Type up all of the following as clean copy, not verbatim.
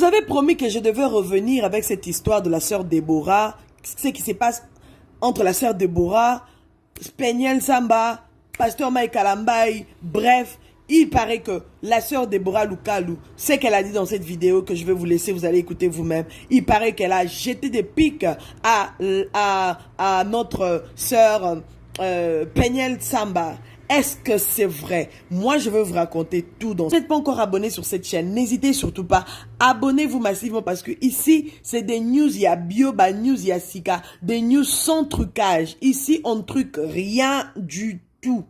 vous avez promis que je devais revenir avec cette histoire de la sœur Déborah, ce qui se passe entre la sœur Déborah, Peniel Samba, Pasteur Mike Alambaï, bref, il paraît que la sœur Déborah Lukalu, ce qu'elle a dit dans cette vidéo que je vais vous laisser, vous allez écouter vous-même, il paraît qu'elle a jeté des pics à notre sœur Peniel Samba. Est-ce que c'est vrai? Moi, je veux vous raconter tout. Donc, si vous n'êtes pas encore abonné sur cette chaîne, n'hésitez surtout pas. Abonnez-vous massivement parce que ici, c'est des news. Il y a Bioba News, il y a Sika. Des news sans trucage. Ici, on ne truque rien du tout.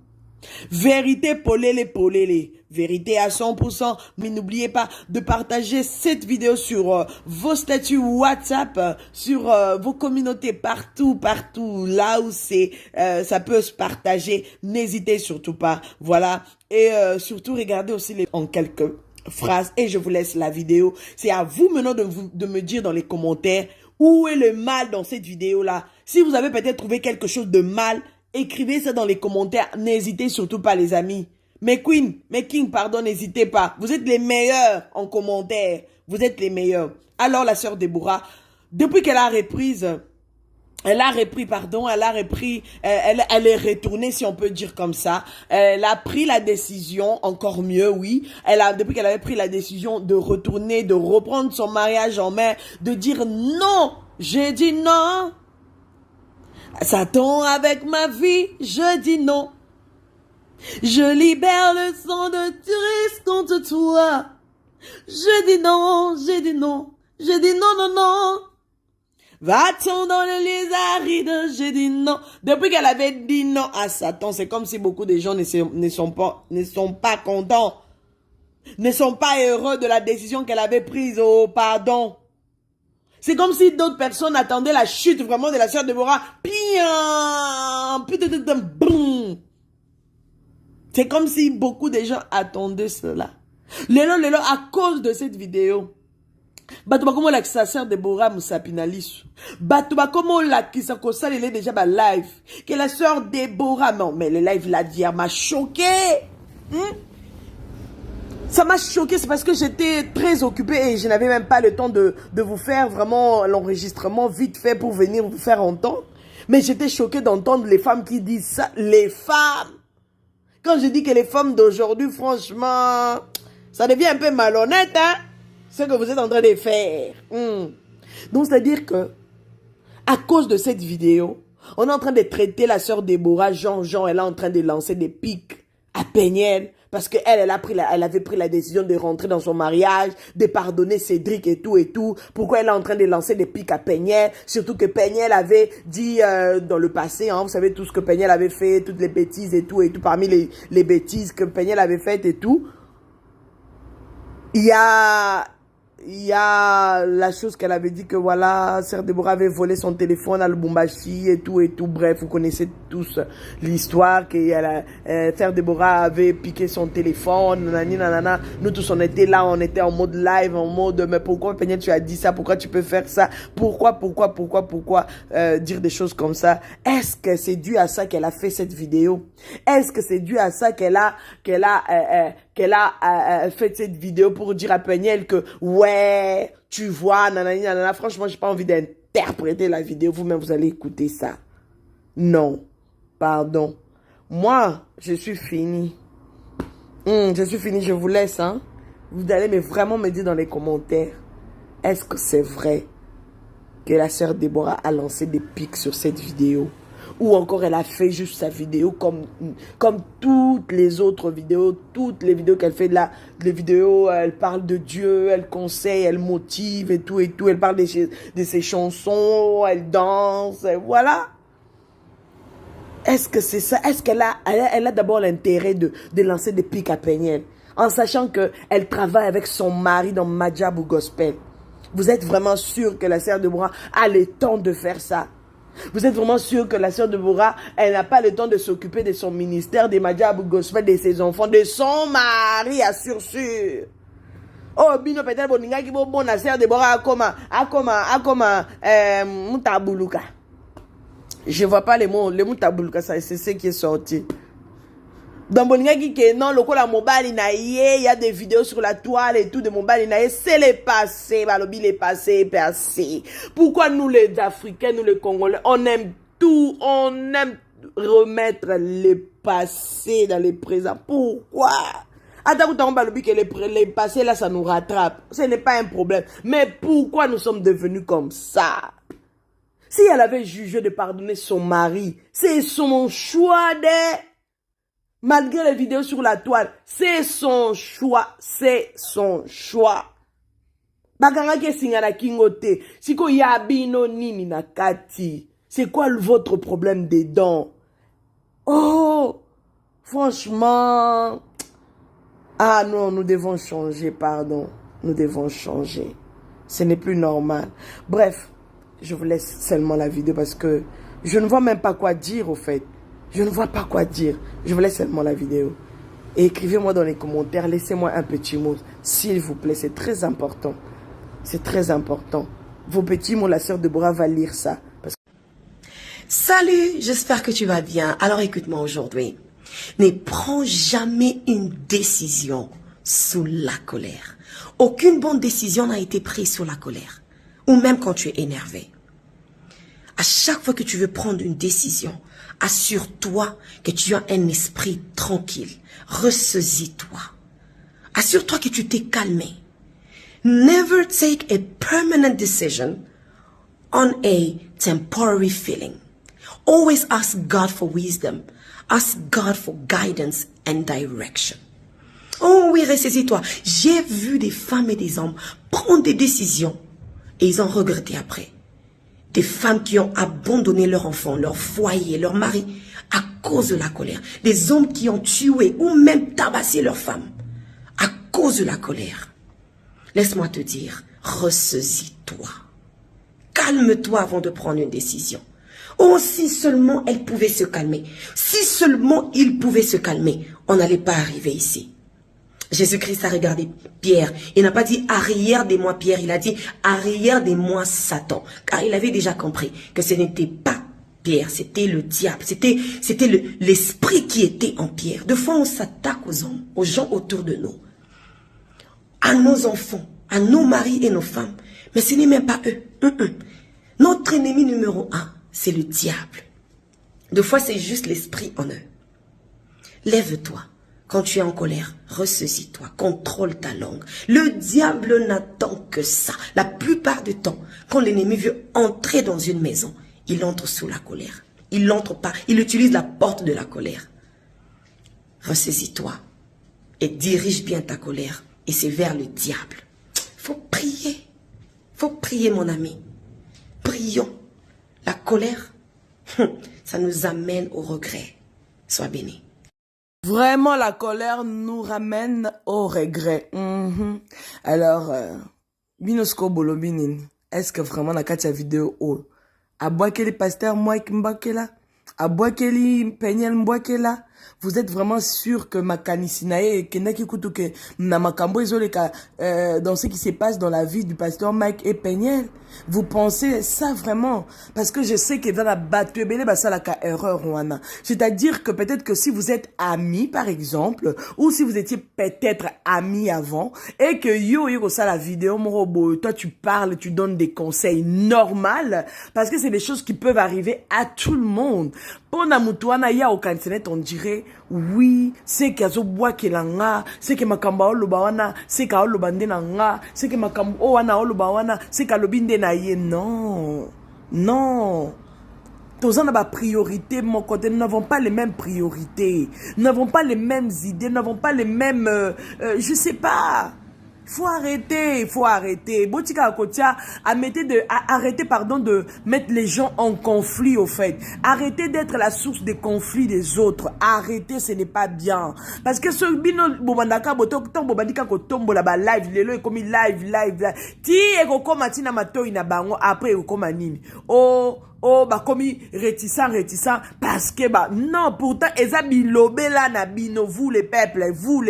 Vérité polélé. Vérité à 100%. Mais n'oubliez pas de partager cette vidéo sur vos statuts WhatsApp, sur vos communautés partout, là où ça peut se partager. N'hésitez surtout pas. Voilà. Et surtout, regardez aussi en quelques phrases. Et je vous laisse la vidéo. C'est à vous maintenant de me dire dans les commentaires où est le mal dans cette vidéo-là. Si vous avez peut-être trouvé quelque chose de mal, écrivez ça dans les commentaires. N'hésitez surtout pas, les amis. Mes queens, mes kings, pardon, n'hésitez pas. Vous êtes les meilleurs en commentaire. Vous êtes les meilleurs. Alors, la sœur Déborah, depuis qu'elle a repris, elle est retournée, si on peut dire comme ça. Elle a pris la décision, encore mieux, oui. Depuis qu'elle avait pris la décision de retourner, de reprendre son mariage en main, de dire non. J'ai dit non. Satan avec ma vie, je dis non. Je libère le sang de Christ contre toi. Je dis non, j'ai dit non. Je dis non. Va-t-on dans le lieu aride, j'ai dit non. Depuis qu'elle avait dit non à Satan, c'est comme si beaucoup de gens ne sont pas contents. Ne sont pas heureux de la décision qu'elle avait prise. Oh, pardon. C'est comme si d'autres personnes attendaient la chute vraiment de la sœur Déborah. Boum. C'est comme si beaucoup de gens attendaient cela. Lelo, à cause de cette vidéo. Batuba comme la sœur Déborah Moussapinalisu. Batuba comme la kisa kosal elle est déjà ba live. Que la sœur Déborah, non mais le live là d'hier m'a choqué. Ça m'a choqué, c'est parce que j'étais très occupée et je n'avais même pas le temps de vous faire vraiment l'enregistrement vite fait pour venir vous faire entendre. Mais j'étais choquée d'entendre les femmes qui disent ça. Les femmes! Quand je dis que les femmes d'aujourd'hui, franchement, ça devient un peu malhonnête, hein? Ce que vous êtes en train de faire. Donc, c'est-à-dire que, à cause de cette vidéo, on est en train de traiter la sœur Déborah, Jean, elle est en train de lancer des pics à Peniel. Parce qu'elle, elle avait pris la décision de rentrer dans son mariage, de pardonner Cédric et tout. Pourquoi elle est en train de lancer des pics à Peniel? Surtout que Peniel avait dit dans le passé, hein, vous savez tout ce que Peniel avait fait, toutes les bêtises et tout, parmi les bêtises que Peniel avait faites et tout. Il y a la chose qu'elle avait dit que voilà, sœur Déborah avait volé son téléphone à Lubumbashi et tout. Bref, vous connaissez tous l'histoire que sœur Déborah avait piqué son téléphone, nanana. Nous tous on était là, on était en mode live, en mode mais pourquoi Peniel tu as dit ça, pourquoi tu peux faire ça, pourquoi dire des choses comme ça. Est-ce que c'est dû à ça qu'elle a fait cette vidéo? Est-ce que c'est dû à ça qu'elle a fait cette vidéo pour dire à Peniel que ouais, tu vois, nanana. Franchement, j'ai pas envie d'interpréter la vidéo. Vous-même, vous allez écouter ça. Non. Pardon. Moi, je suis fini. Je suis fini, je vous laisse, hein. Vous allez vraiment me dire dans les commentaires. Est-ce que c'est vrai que la sœur Déborah a lancé des pics sur cette vidéo? Ou encore elle a fait juste sa vidéo comme toutes les autres vidéos, toutes les vidéos qu'elle fait là, les vidéos, elle parle de Dieu, elle conseille, elle motive et tout, elle parle de ses chansons, elle danse, voilà. Est-ce que c'est ça? Est-ce qu'elle a d'abord l'intérêt de lancer des pics à Peniel, en sachant qu'elle travaille avec son mari dans Madjabou Gospel? Vous êtes vraiment sûr que la sœur Déborah a le temps de faire ça? Vous êtes vraiment sûr que la sœur Déborah, elle n'a pas le temps de s'occuper de son ministère, des Madjabou Gospel, de ses enfants, de son mari, assure sûr. Oh, bino peut-être boninga qui bon la sœur Déborah a Mutabuluka. Je vois pas les mots Mutabuluka, c'est ce qui est sorti. Dans Bolingaki que non, le la mobile il y a des vidéos sur la toile et tout de mobile c'est le passé, balobi les passé passé. Pourquoi nous les Africains, nous les Congolais, on aime tout, on aime remettre le passé dans le présent. Pourquoi? Attends, que les passés là ça nous rattrape. Ce n'est pas un problème. Mais pourquoi nous sommes devenus comme ça? Si elle avait jugé de pardonner son mari, c'est son choix de... Malgré les vidéos sur la toile, c'est son choix, c'est son choix. Bakanga ke singana kingote, siko yabino nini na kati. C'est quoi votre problème dedans? Oh, franchement, ah non, nous devons changer, pardon, nous devons changer. Ce n'est plus normal. Bref, je vous laisse seulement la vidéo parce que je ne vois même pas quoi dire au fait. Je ne vois pas quoi dire. Je vous laisse seulement la vidéo. Et écrivez-moi dans les commentaires. Laissez-moi un petit mot. S'il vous plaît, c'est très important. C'est très important. Vos petits mots, la sœur Deborah va lire ça. Salut, j'espère que tu vas bien. Alors écoute-moi aujourd'hui. Ne prends jamais une décision sous la colère. Aucune bonne décision n'a été prise sous la colère. Ou même quand tu es énervé. À chaque fois que tu veux prendre une décision, assure-toi que tu as un esprit tranquille. Ressaisis-toi. Assure-toi que tu t'es calmé. Never take a permanent decision on a temporary feeling. Always ask God for wisdom. Ask God for guidance and direction. Oh oui, ressaisis-toi. J'ai vu des femmes et des hommes prendre des décisions et ils ont regretté après. Des femmes qui ont abandonné leurs enfants, leur foyer, leur mari, à cause de la colère. Des hommes qui ont tué ou même tabassé leurs femmes, à cause de la colère. Laisse-moi te dire, ressaisis-toi. Calme-toi avant de prendre une décision. Oh, si seulement elle pouvait se calmer. Si seulement il pouvait se calmer, on n'allait pas arriver ici. Jésus-Christ a regardé Pierre. Il n'a pas dit arrière de moi Pierre, il a dit arrière de moi Satan. Car il avait déjà compris que ce n'était pas Pierre, c'était le diable. C'était l'esprit qui était en Pierre. De fois on s'attaque aux hommes, aux gens autour de nous. À nos enfants, à nos maris et nos femmes. Mais ce n'est même pas eux. Notre ennemi numéro 1, c'est le diable. De fois c'est juste l'esprit en eux. Lève-toi. Quand tu es en colère, ressaisis-toi, contrôle ta langue. Le diable n'attend que ça. La plupart du temps, quand l'ennemi veut entrer dans une maison, il entre sous la colère. Il n'entre pas, il utilise la porte de la colère. Ressaisis-toi et dirige bien ta colère. Et c'est vers le diable. Faut prier. Faut prier, mon ami. Prions. La colère, ça nous amène au regret. Sois béni. Vraiment, la colère nous ramène au regret. Alors, Binosko Bolobinin, est-ce que vraiment la Katia vidéo ou Abouakeli pasteur Mike Mbakela, Abouakeli Penyel Mbakela, vous êtes vraiment sûr que Makanisinae, Kenaki Kutuke, Namakambo Ezoleka, dans ce qui se passe dans la vie du pasteur Mike et Penyel, vous pensez ça vraiment? Parce que je sais que dans la battue, ça la erreur, c'est-à-dire que peut-être que si vous êtes amis, par exemple, ou si vous étiez peut-être amis avant, et que yo ça la vidéo, toi tu parles, tu donnes des conseils normaux, parce que c'est des choses qui peuvent arriver à tout le monde. Pour Namutouana, ya au cantinet, on dirait, oui, c'est qu'azo bois kelanga, c'est que makamba olobawana, c'est ka olobandenanga, c'est que makamba owana olobawana, c'est ka lobinde na ye. Non, non. Tous en a priorité, mon côté, nous n'avons pas les mêmes priorités, nous n'avons pas les mêmes idées, nous n'avons pas les mêmes, je sais pas. Faut arrêter, faut arrêter. Botika Akotia, arrêtez, pardon, de mettre les gens en conflit, au fait. Arrêtez d'être la source des conflits des autres. Arrêtez, ce n'est pas bien. Parce que ce bino, bobandaka, bobandika, kotombo, là-bas, live, lelo, comme live. Ti, eko, koma, tina, mato, ina, bango, après, eko, koma, nini. Oh, oh bah comme réticent parce que bah non, pourtant eza bilobe la na bino, vous les peuples, vous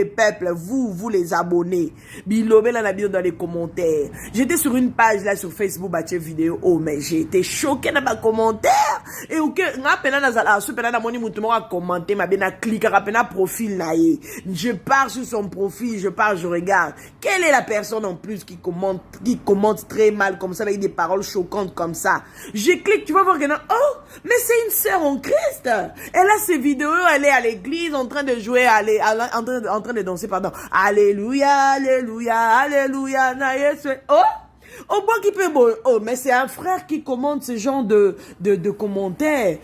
les abonnés, bilobe la na bino dans les commentaires. J'étais sur une page là sur Facebook, bah vidéo, oh mais j'ai été choqué dans ma commentaire et ok nga pena na zala super na moni mutu moko a commenter ma bena clique rapena profil na ye. Je pars sur son profil, je regarde. Quelle est la personne en plus qui commente très mal comme ça avec des paroles choquantes comme ça. Je clique, tu vas voir que oh, mais c'est une sœur en Christ. Elle a ses vidéos, elle est à l'église en train de jouer, en train de danser, pardon. Alléluia, alléluia, alléluia, na Yesu. Oh, au point qui peut bon. Oh, mais c'est un frère qui commente ce genre de commentaires.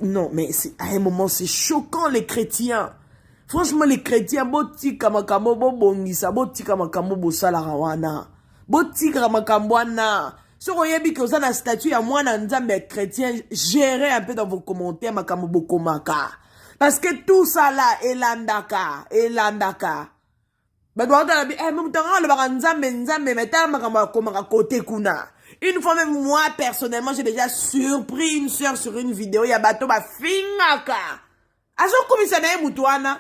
Non, mais à un moment, c'est choquant les chrétiens. Franchement, les chrétiens, boti kamakamo bo bongisa, boti kamakamo bo salarawana. Boti kamakamo wana. Si vous voyez que vous avez un statut à moi, mais chrétien, gérez un peu dans vos commentaires, makamo boko maka. Parce que tout ça là, elandaka. Bah, doit être la même temps, le baranzambe, mettez makamo komaka côté kuna. Une fois même, moi, personnellement, j'ai déjà surpris une soeur sur une vidéo, ya bato ba fingaka. Azo komisa na mutwana.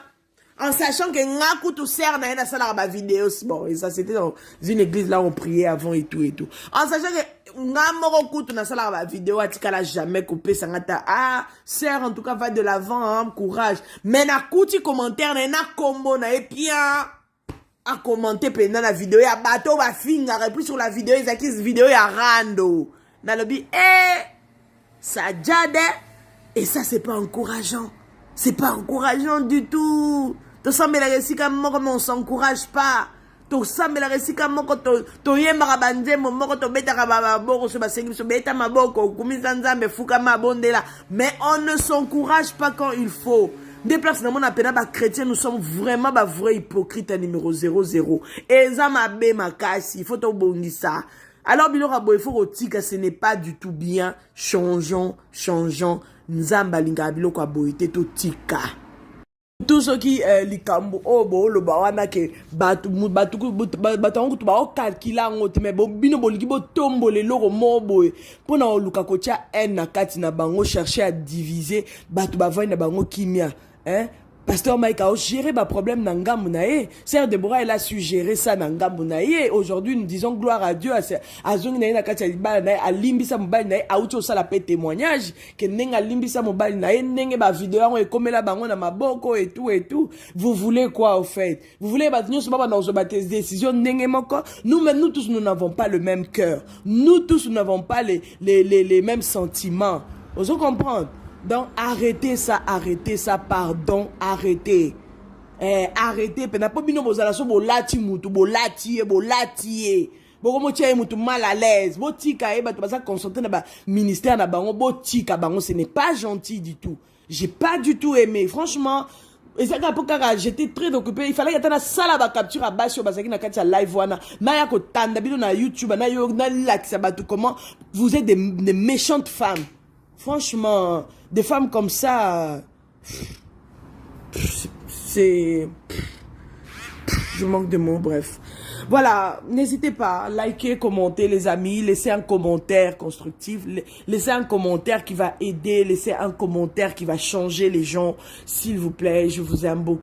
En sachant que Ngaku tout sert na une salle à vidéo, bon, et ça c'était dans une église là où on priait avant et tout. En sachant que Ngamoro tout na salle à vidéo, atikala jamais coupé sangata. Ah, sœur, en tout cas, va de l'avant, hein, courage. Mais na kouti commentaire, na combo, na epia, à commenter pendant la vidéo, ya bateau, ba finga, et puis sur la vidéo, ils acquis vidéo, ya rando. Na lobby, ça jade, et ça c'est pas encourageant. C'est pas encourageant du tout. Tu sens la récit comme on s'encourage pas. Tu sens la récit comme tu y es marabandé, mon mort, tu bêta rabababo, sur ma série, sur bêta ma boko, kumisanda, mais fouka ma bonde là. Mais on ne s'encourage pas quand il faut. Des places dans mon appel à chrétien, nous sommes vraiment vrais hypocrites à numéro 00. Et ça m'a bé ma casse, il faut te bondir ça. Alors, il faut que ce n'est pas du tout bien. Changeons. Nzamba linga biloko aboite to tika. Tout ce qui likambo obo lo bawana ke batu kutu ba okakila ngote me bo bino boliki bo tombole loko mobo pona oluka kocha en na kati na bango chercher à diviser batu bavai na bango kimia hein. Pasteur Mike a géré ma problème dans Ngamunaye. Sœur Deborah, elle a su gérer ça dans Ngamunaye. Aujourd'hui, nous disons gloire à Dieu. À Zonginaye, à Limbisa Mobile, à Oucho Sala fait témoignage. Que Nenga Limbisa Mobile, Nenga ba vidéo, et comme la bango na maboko et tout. Vous voulez quoi, au fait? Vous voulez nous sommes dans une décision, Nenga Moko? Nous-mêmes, nous tous, nous n'avons pas le même cœur. Nous tous, nous n'avons pas les mêmes sentiments. Vous comprenez? Donc, arrêtez ça, pardon, arrêtez. Arrêtez, pe na po bino bozala so bolati mutu, bolati. Boko motia mutu mal à l'aise. Botika ba to basa concentrer na ba ministère na bango, botika bango, ce n'est pas gentil du tout. J'ai pas du tout aimé, franchement. Et ça j'étais très occupé, il fallait que tu sala ba capture à bas sur basaki na katia live wana. Na ya ko tanda bino na YouTube, na yo na lakisa batu comment vous êtes des méchantes femmes. Franchement, des femmes comme ça, c'est... Je manque de mots, bref. Voilà, n'hésitez pas, likez, commentez les amis, laissez un commentaire constructif, laissez un commentaire qui va aider, laissez un commentaire qui va changer les gens, s'il vous plaît, je vous aime beaucoup.